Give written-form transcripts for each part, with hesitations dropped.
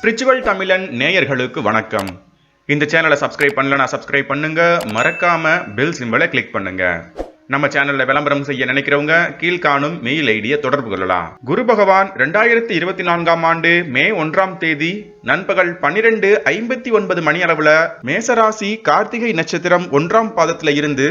Spiritual தமிழன் நேயர்களுக்கு வணக்கம். இந்த சேனலை சப்ஸ்கிரைப் பண்ணலனா சப்ஸ்கிரைப் பண்ணுங்க, மறக்காம பெல் சிம்பலை கிளிக் பண்ணுங்க. நம்ம சேனல்ல விளம்பரம் செய்ய நினைக்கிறவங்க கீழ்காணும் மெயில் ஐடியை தொடர்பு கொள்ளலாம். குரு பகவான் 2024ஆம் ஆண்டு மே 1ஆம் தேதி நண்பகல் 12:59 மணி அளவுல மேசராசி கார்த்திகை நட்சத்திரம் 1ஆம் பாதத்துல இருந்து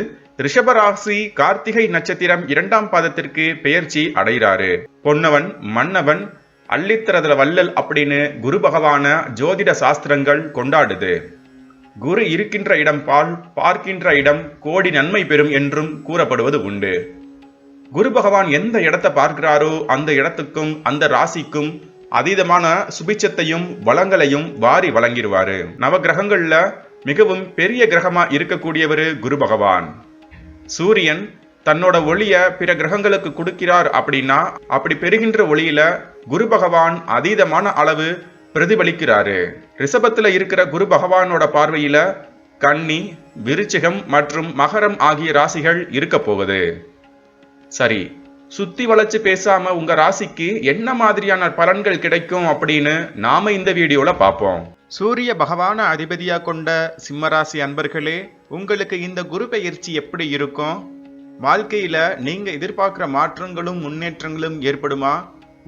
ரிஷபராசி கார்த்திகை நட்சத்திரம் 2ஆம் பாதத்திற்கு பெயர்ச்சி அடைகிறாரு. பொன்னவன் மன்னவன் அள்ளித்தரதுல வள்ளல் அப்படின்னு குரு பகவான ஜோதிட சாஸ்திரங்கள் கொண்டாடுது. குரு இருக்கின்ற இடம் பால், பார்க்கின்ற இடம் கோடி நன்மை பெறும் என்றும் கூறப்படுவது உண்டு. குரு பகவான் எந்த இடத்தை பார்க்கிறாரோ அந்த இடத்துக்கும் அந்த ராசிக்கும் அதீதமான சுபிச்சத்தையும் வளங்களையும் வாரி வழங்கிடுவாரு. நவகிரகங்கள்ல மிகவும் பெரிய கிரகமா இருக்கக்கூடியவர் குரு பகவான். சூரியன் தன்னோட ஒளிய பிற கிரகங்களுக்கு கொடுக்கிறார் அப்படின்னா அப்படி பெறுகின்ற ஒளியில குரு பகவான் அதீதமான அளவு பிரதிபலிக்கிறாரு. ரிஷபத்துல இருக்கிற குரு பகவானோட பார்வையில கன்னி, விருச்சிகம் மற்றும் மகரம் ஆகிய ராசிகள் இருக்க போகுது. சரி, சுத்தி வளைச்சு பேசாம உங்க ராசிக்கு என்ன மாதிரியான பலன்கள் கிடைக்கும் அப்படின்னு நாம இந்த வீடியோல பார்ப்போம். சூரிய பகவான அதிபதியா கொண்ட சிம்மராசி அன்பர்களே, உங்களுக்கு இந்த குரு பெயர்ச்சி எப்படி இருக்கும்? வாழ்க்கையில நீங்க எதிர்பார்க்கிற மாற்றங்களும் முன்னேற்றங்களும் ஏற்படுமா?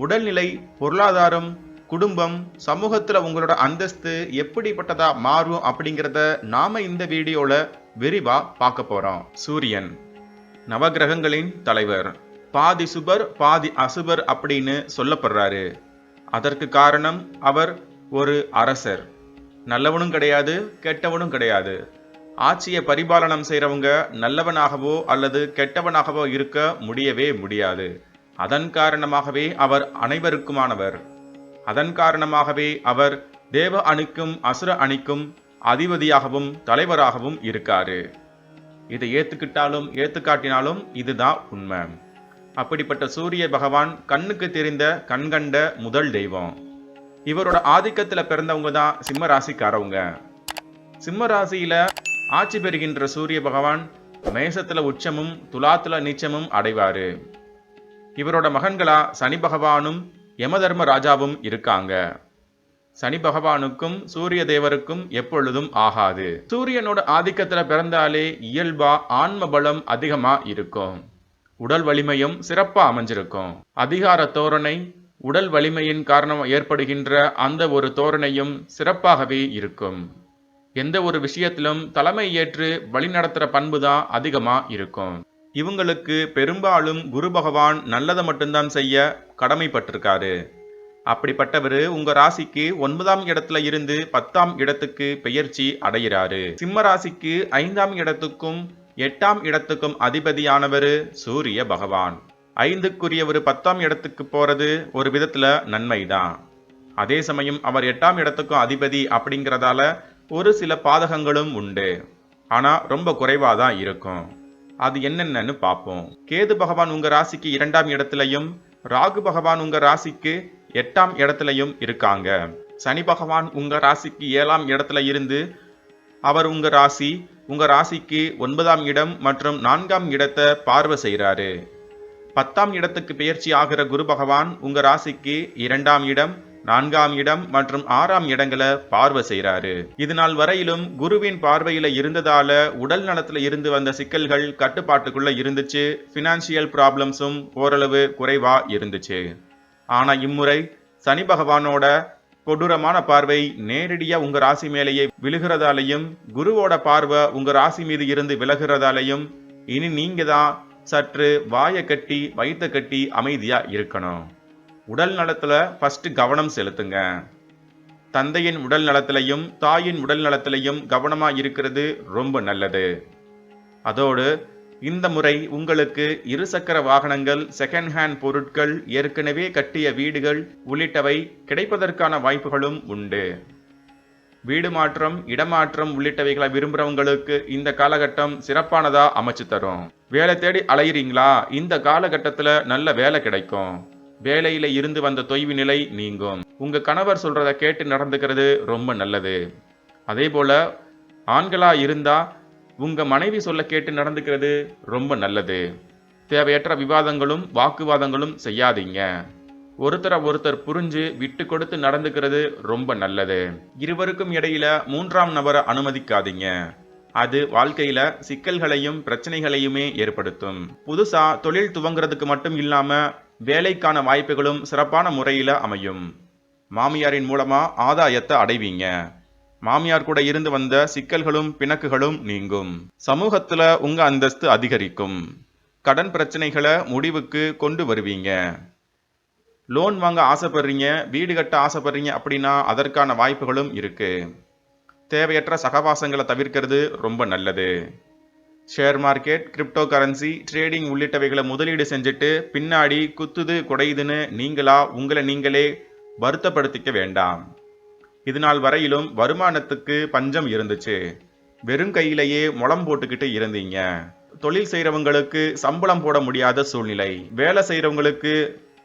உடல்நிலை, பொருளாதாரம், குடும்பம், சமூகத்துல உங்களோட அந்தஸ்து எப்படிப்பட்டதா மாறும் அப்படிங்கிறத நாம இந்த வீடியோல விரிவா பார்க்க போறோம். சூரியன் நவகிரகங்களின் தலைவர். பாதி சுபர் பாதி அசுபர் அப்படின்னு சொல்லப்படுறாரு. அதற்கு காரணம் அவர் ஒரு அரசர். நல்லவனும் கிடையாது, கெட்டவனும் கிடையாது. ஆட்சியை பரிபாலனம் செய்கிறவங்க நல்லவனாகவோ அல்லது கெட்டவனாகவோ இருக்க முடியவே முடியாது. அதன் காரணமாகவே அவர் அனைவருக்குமானவர். அதன் காரணமாகவே அவர் தேவ அணிக்கும் அசுர அணிக்கும் அதிபதியாகவும் தலைவராகவும் இருக்காரு. இதை ஏத்துக்கிட்டாலும் ஏத்துக்காட்டினாலும் இதுதான் உண்மை. அப்படிப்பட்ட சூரிய பகவான் கண்ணுக்கு தெரிந்த கண்கண்ட முதல் தெய்வம். இவரோட ஆதிக்கத்துல பிறந்தவங்க தான் சிம்ம ராசிக்காரவங்க. சிம்ம ராசியில ஆட்சி பெறுகின்ற சூரிய பகவான் மேசத்துல உச்சமும் துலாத்துல நீச்சமும் அடைவாரு. இவரோட மகன்களா சனி பகவானும் யமதர்ம ராஜாவும் இருக்காங்க. சனி பகவானுக்கும் சூரிய தேவருக்கும் எப்பொழுதும் ஆகாது. சூரியனோட ஆதிக்கத்துல பிறந்தாலே இயல்பா ஆன்ம பலம் அதிகமா இருக்கும். உடல் வலிமையும் சிறப்பா அமைஞ்சிருக்கும். அதிகார தோரணை, உடல் வலிமையின் காரணம் ஏற்படுகின்ற அந்த ஒரு தோரணையும் சிறப்பாகவே இருக்கும். எந்த ஒரு விஷயத்திலும் தலைமை ஏற்று வழிநடத்துற பண்பு தான் அதிகமா இருக்கும். இவங்களுக்கு பெரும்பாலும் குரு பகவான் நல்லதை மட்டும்தான் செய்ய கடமைப்பட்டிருக்காரு. அப்படிப்பட்டவர் உங்க ராசிக்கு 9ஆம் இடத்துல இருந்து 10ஆம் இடத்துக்கு பெயர்ச்சி அடைகிறாரு. சிம்ம ராசிக்கு 5ஆம் இடத்துக்கும் 8ஆம் இடத்துக்கும் அதிபதியானவர் சூரிய பகவான். 5க்குரியவர் 10ஆம் இடத்துக்கு போறது ஒரு விதத்துல நன்மைதான். அதே சமயம் அவர் 8ஆம் இடத்துக்கும் அதிபதி அப்படிங்கிறதால ஒரு சில பாதகங்களும் உண்டு. ஆனா ரொம்ப குறைவாதான் இருக்கும். அது என்னென்னு பார்ப்போம். கேது பகவான் உங்க ராசிக்கு 2ஆம் இடத்துலையும் ராகு பகவான் உங்க ராசிக்கு 8ஆம் இடத்துலையும் இருக்காங்க. சனி பகவான் உங்க ராசிக்கு 7ஆம் இடத்துல இருந்து அவர் உங்க ராசிக்கு 9ஆம் இடம் மற்றும் 4ஆம் இடத்தை பார்வை செய்கிறாரு. 10ஆம் இடத்துக்கு பெயர்ச்சி ஆகிற குரு பகவான் உங்க ராசிக்கு 2ஆம் இடம், 4ஆம் இடம் மற்றும் 6ஆம் இடங்களை பார்வை செய்கிறாரு. இது நாள் வரையிலும் குருவின் பார்வையில இருந்ததால உடல் நலத்துல இருந்து வந்த சிக்கல்கள் கட்டுப்பாட்டுக்குள்ள இருந்துச்சு. பினான்சியல் ப்ராப்ளம்ஸும் ஓரளவு குறைவா இருந்துச்சு. ஆனா இம்முறை சனி பகவானோட கொடூரமான பார்வை நேரடியா உங்க ராசி மேலேயே விழுகிறதாலையும் குருவோட பார்வை உங்க ராசி மீது இருந்து விலகிறதாலையும் இனி நீங்க தான் சற்று வாயை கட்டி வயிற்ற கட்டி அமைதியா இருக்கணும். உடல் நலத்துல ஃபர்ஸ்ட் கவனம் செலுத்துங்க. தந்தையின் உடல் நலத்திலையும் தாயின் உடல் நலத்திலையும் கவனமா இருக்கிறது ரொம்ப நல்லது. அதோடு இந்த முறை உங்களுக்கு இருசக்கர வாகனங்கள், செகண்ட் ஹேண்ட் பொருட்கள், ஏற்கனவே கட்டிய வீடுகள் உள்ளிட்டவை கிடைப்பதற்கான வாய்ப்புகளும் உண்டு. வீடு மாற்றம், இடமாற்றம் உள்ளிட்டவைகளை விரும்புறவங்களுக்கு இந்த காலகட்டம் சிறப்பானதா அமைச்சு தரும். வேலை தேடி அலையிறீங்களா? இந்த காலகட்டத்துல நல்ல வேலை கிடைக்கும். வேலையில இருந்து வந்த தொய்வு நிலை நீங்கும். உங்க கணவர் சொல்றத கேட்டு நடந்துக்கிறது ரொம்ப நல்லது. அதே போல ஆண்களா இருந்தா உங்க மனைவி சொல்ல கேட்டு நடந்துக்கிறது ரொம்ப நல்லது. தேவையற்ற விவாதங்களும் வாக்குவாதங்களும் செய்யாதீங்க. ஒருத்தரை ஒருத்தர் புரிஞ்சு விட்டு கொடுத்து நடந்துக்கிறது ரொம்ப நல்லது. இருவருக்கும் இடையில மூன்றாம் நபரை அனுமதிக்காதீங்க. அது வாழ்க்கையில சிக்கல்களையும் பிரச்சனைகளையுமே ஏற்படுத்தும். புதுசா தொழில் துவங்குறதுக்கு மட்டும் இல்லாம வேலைக்கான வாய்ப்புகளும் சிறப்பான முறையில அமையும். மாமியாரின் மூலமா ஆதாயத்தை அடைவீங்க. மாமியார் கூட இருந்து வந்த சிக்கல்களும் பிணக்குகளும் நீங்கும். சமூகத்துல உங்க அந்தஸ்து அதிகரிக்கும். கடன் பிரச்சனைகளை முடிவுக்கு கொண்டு வருவீங்க. லோன் வாங்க ஆசைப்படுறீங்க, வீடு கட்ட ஆசைப்படுறீங்க அப்படின்னா அதற்கான வாய்ப்புகளும் இருக்கு. தேவையற்ற சகவாசங்களை தவிர்க்கிறது ரொம்ப நல்லது. Share market, crypto currency, trading உள்ளிட்டவைகளை முதலீடு செஞ்சுட்டு பின்னாடி குத்துது குடையுதுன்னு உங்களை நீங்களே வருத்தப்படுத்திக்க வேண்டாம். இது நாள் வரையிலும் வருமானத்துக்கு பஞ்சம் இருந்துச்சு. வெறும் கையிலேயே முளம் போட்டுக்கிட்டு இருந்தீங்க. தொழில் செய்யறவங்களுக்கு சம்பளம் போட முடியாத சூழ்நிலை, வேலை செய்யறவங்களுக்கு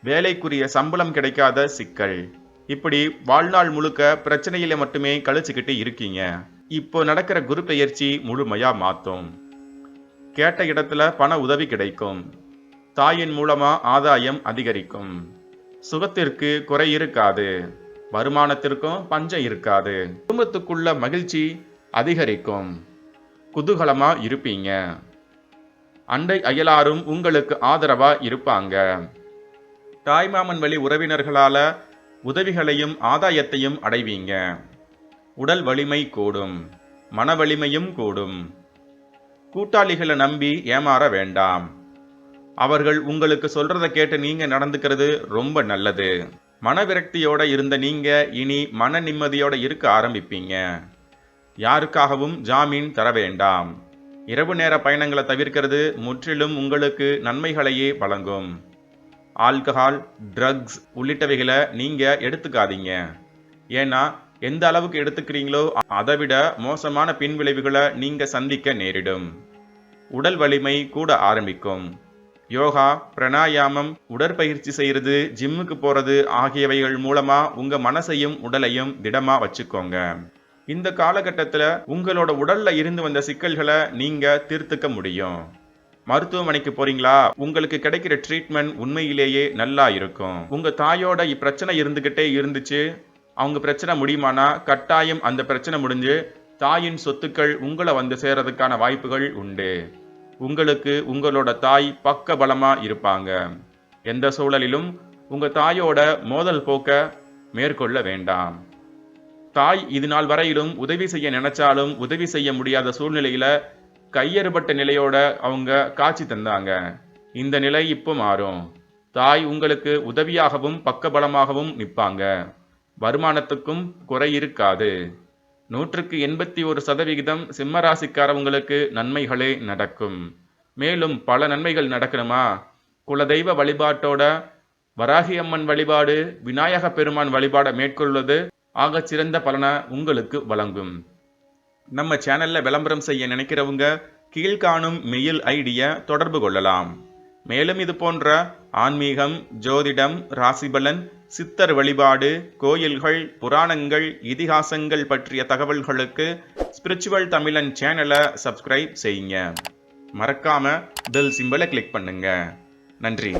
வேலைக்குரிய சம்பளம் கிடைக்காத சிக்கல், இப்படி வாழ்நாள் முழுக்க பிரச்சனையில மட்டுமே கழிச்சுக்கிட்டு இருக்கீங்க. இப்போ நடக்கிற குரு பெயர்ச்சி முழுமையா மாத்தும். கேட்ட இடத்துல பண உதவி கிடைக்கும். தாயின் மூலமா ஆதாயம் அதிகரிக்கும். சுகத்திற்கு குறை இருக்காது. வருமானத்திற்கும் பஞ்சம் இருக்காது. குடும்பத்துக்குள்ள மகிழ்ச்சி அதிகரிக்கும். குதூகலமா இருப்பீங்க. அண்டை அயலாரும் உங்களுக்கு ஆதரவா இருப்பாங்க. தாய்மாமன் வழி உறவினர்களால உதவிகளையும் ஆதாயத்தையும் அடைவீங்க. உடல் வலிமை கூடும். மன வலிமையும் கூடும். கூட்டாளிகளை நம்பி ஏமாற வேண்டாம். அவர்கள் உங்களுக்கு சொல்றத கேட்டு நீங்க நடந்துக்கிறது ரொம்ப நல்லது. மனவிரக்தியோட இருந்த நீங்க இனி மன நிம்மதியோட இருக்க ஆரம்பிப்பீங்க. யாருக்காகவும் ஜாமீன் தர வேண்டாம். இரவு நேர பயணங்களை தவிர்க்கிறது முற்றிலும் உங்களுக்கு நன்மைகளையே வழங்கும். ஆல்கஹால், ட்ரக்ஸ் உள்ளிட்டவைகளை நீங்க எடுத்துக்காதீங்க. ஏன்னா எந்த அளவுக்கு எடுத்துக்கிறீங்களோ அதை விட மோசமான பின்விளைவுகளை நீங்க சந்திக்க நேரிடும். உடல் வலிமை கூட ஆரம்பிக்கும். யோகா, பிராணாயாமம், உடற்பயிற்சி செய்யறது, ஜிம்முக்கு போறது ஆகியவைகள் மூலமா உங்க மனசையும் உடலையும் திடமா வச்சுக்கோங்க. இந்த காலகட்டத்துல உங்களோட உடல்ல இருந்து வந்த சிக்கல்களை நீங்க தீர்த்துக்க முடியும். மருத்துவமனைக்கு போறீங்களா? உங்களுக்கு கிடைக்கிற ட்ரீட்மெண்ட் உண்மையிலேயே நல்லா இருக்கும். உங்க தாயோட இப்பிரச்சனை இருந்துகிட்டே இருந்துச்சு, அவங்க பிரச்சனை முடியுமானா கட்டாயம் அந்த பிரச்சனை முடிஞ்சு தாயின் சொத்துக்கள் உங்களை வந்து சேரதுக்கான வாய்ப்புகள் உண்டு. உங்களுக்கு உங்களோட தாய் பக்க பலமா இருப்பாங்க. எந்த சூழலிலும் உங்க தாயோட மோதல் போக்க மேற்கொள்ள வேண்டாம். தாய் இது நாள் வரையிலும் உதவி செய்ய நினைச்சாலும் உதவி செய்ய முடியாத சூழ்நிலையில கையறுபட்ட நிலையோட அவங்க காட்சி தந்தாங்க. இந்த நிலை இப்போ மாறும். தாய் உங்களுக்கு உதவியாகவும் பக்கபலமாகவும் நிற்பாங்க. வருமானத்துக்கும் குறை இருக்காது. 181% சிம்மராசிக்காரவங்களுக்கு நன்மைகளே நடக்கும். மேலும் பல நன்மைகள் நடக்கணுமா? குலதெய்வ வழிபாட்டோட வராகி அம்மன் வழிபாடு, விநாயக பெருமான் வழிபாடை மேற்கொள்வது ஆகச்சிறந்த பலனை உங்களுக்கு வழங்கும். நம்ம சேனல்ல விளம்பரம் செய்ய நினைக்கிறவங்க கீழ்காணும் மெயில் ஐடியை தொடர்பு கொள்ளலாம். மேலும் இது போன்ற ஆன்மீகம், ஜோதிடம், ராசிபலன், சித்தர் வழிபாடு, கோயில்கள், புராணங்கள், இதிகாசங்கள் பற்றிய தகவல்களுக்கு ஸ்பிரிச்சுவல் தமிழன் சேனலை சப்ஸ்கிரைப் செய்யுங்க. மறக்காம பெல் சிம்பலை கிளிக் பண்ணுங்க. நன்றி.